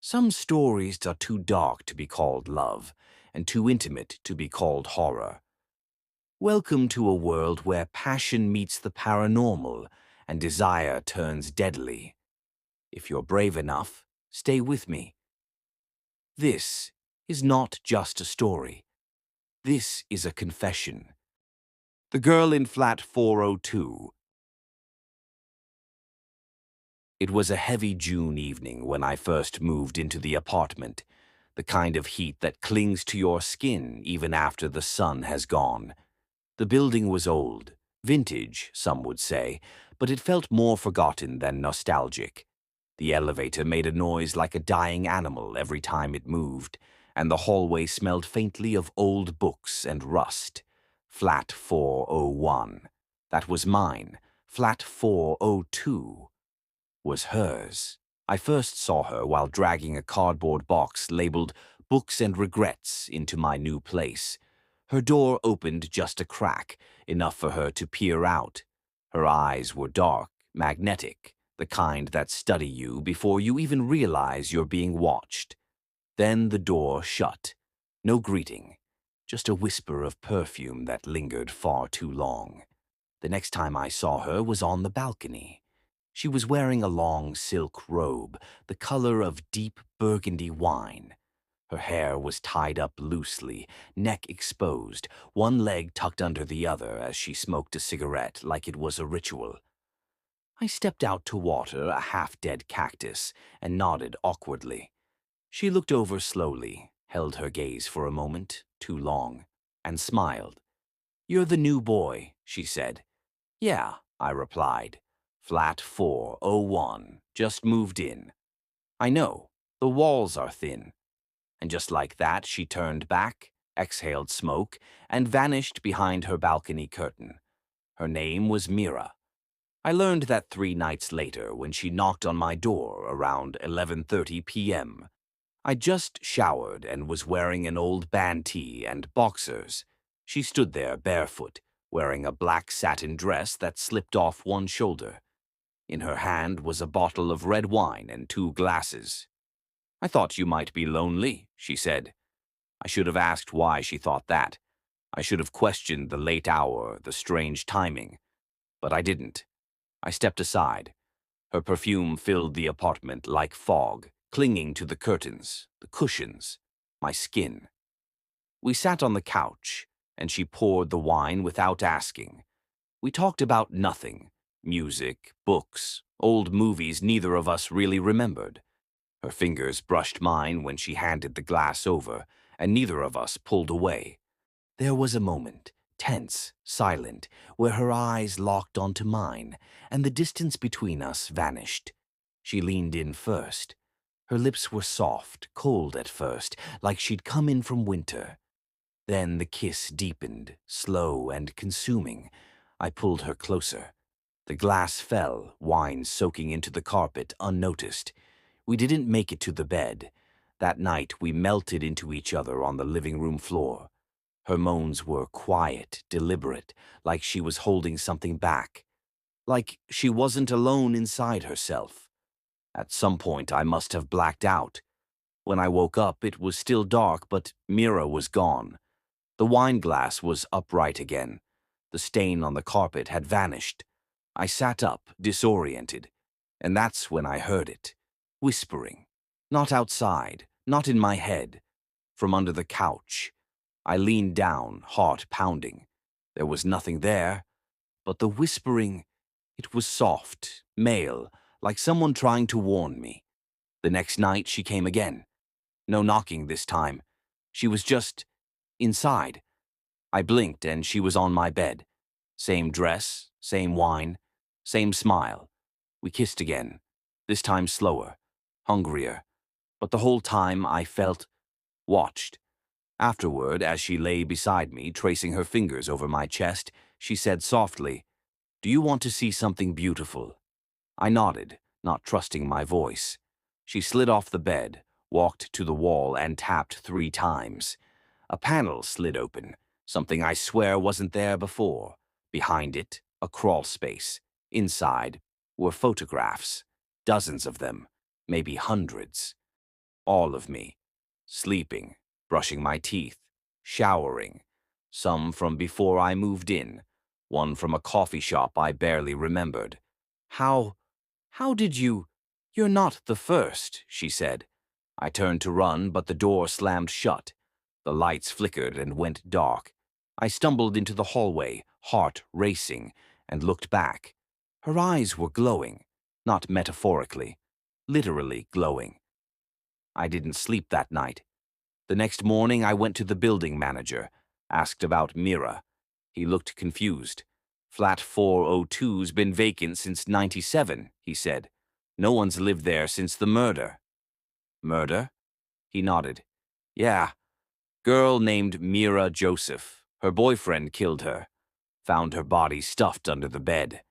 Some stories are too dark to be called love, and too intimate to be called horror. Welcome to a world where passion meets the paranormal and desire turns deadly. If you're brave enough, stay with me. This is not just a story. This is a confession. The girl in flat 402. It was a heavy June evening when I first moved into the apartment, the kind of heat that clings to your skin even after the sun has gone. The building was old, vintage, some would say, but it felt more forgotten than nostalgic. The elevator made a noise like a dying animal every time it moved, and the hallway smelled faintly of old books and rust. Flat 401. That was mine. Flat 402 was hers. I first saw her while dragging a cardboard box labeled Books and Regrets into my new place. Her door opened just a crack, enough for her to peer out. Her eyes were dark, magnetic, the kind that study you before you even realize you're being watched. Then the door shut. No greeting, just a whisper of perfume that lingered far too long. The next time I saw her was on the balcony. She was wearing a long silk robe, the color of deep burgundy wine. Her hair was tied up loosely, neck exposed, one leg tucked under the other as she smoked a cigarette like it was a ritual. I stepped out to water a half-dead cactus and nodded awkwardly. She looked over slowly, held her gaze for a moment, too long, and smiled. "You're the new boy," she said. "Yeah," I replied. "Flat 401, just moved in." "I know, the walls are thin." And just like that, she turned back, exhaled smoke, and vanished behind her balcony curtain. Her name was Mira. I learned that 3 nights later when she knocked on my door around 11:30 p.m. I just showered and was wearing an old band tee and boxers. She stood there barefoot, wearing a black satin dress that slipped off one shoulder. In her hand was a bottle of red wine and 2 glasses. "I thought you might be lonely," she said. I should have asked why she thought that. I should have questioned the late hour, the strange timing. But I didn't. I stepped aside. Her perfume filled the apartment like fog, clinging to the curtains, the cushions, my skin. We sat on the couch, and she poured the wine without asking. We talked about nothing: music, books, old movies neither of us really remembered. Her fingers brushed mine when she handed the glass over, and neither of us pulled away. There was a moment, tense, silent, where her eyes locked onto mine, and the distance between us vanished. She leaned in first. Her lips were soft, cold at first, like she'd come in from winter. Then the kiss deepened, slow and consuming. I pulled her closer. The glass fell, wine soaking into the carpet unnoticed. We didn't make it to the bed. That night we melted into each other on the living room floor. Her moans were quiet, deliberate, like she was holding something back. Like she wasn't alone inside herself. At some point I must have blacked out. When I woke up it was still dark, but Mira was gone. The wine glass was upright again. The stain on the carpet had vanished. I sat up, disoriented, and that's when I heard it. Whispering. Not outside, not in my head. From under the couch. I leaned down, heart pounding. There was nothing there, but the whispering, it was soft, male, like someone trying to warn me. The next night she came again. No knocking this time. She was just inside. I blinked and she was on my bed. Same dress, same wine, same smile. We kissed again, this time slower, hungrier. But the whole time I felt watched. Afterward, as she lay beside me, tracing her fingers over my chest, she said softly, "Do you want to see something beautiful?" I nodded, not trusting my voice. She slid off the bed, walked to the wall, and tapped 3 times. A panel slid open, something I swear wasn't there before. Behind it, a crawl space. Inside were photographs, dozens of them, maybe hundreds. All of me. Sleeping, brushing my teeth, showering. Some from before I moved in, one from a coffee shop I barely remembered. How, how did you? You're not the first, she said. I turned to run, but the door slammed shut. The lights flickered and went dark. I stumbled into the hallway, heart racing, and looked back. Her eyes were glowing, not metaphorically, literally glowing. I didn't sleep that night. The next morning, I went to the building manager, asked about Mira. He looked confused. Flat 402's been vacant since '97, he said. No one's lived there since the murder. Murder? He nodded. Yeah, girl named Mira Joseph. Her boyfriend killed her. Found her body stuffed under the bed.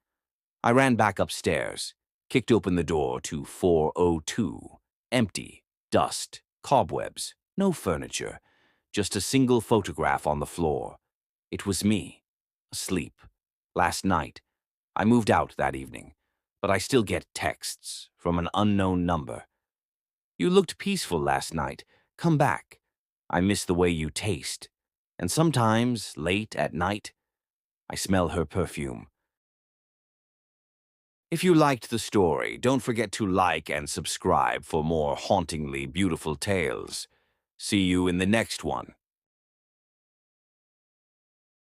I ran back upstairs, kicked open the door to 402. Empty, dust, cobwebs, no furniture, just a single photograph on the floor. It was me, asleep. Last night. I moved out that evening, but I still get texts from an unknown number. You looked peaceful last night. Come back. I miss the way you taste. And sometimes, late at night, I smell her perfume. If you liked the story, don't forget to like and subscribe for more hauntingly beautiful tales. See you in the next one.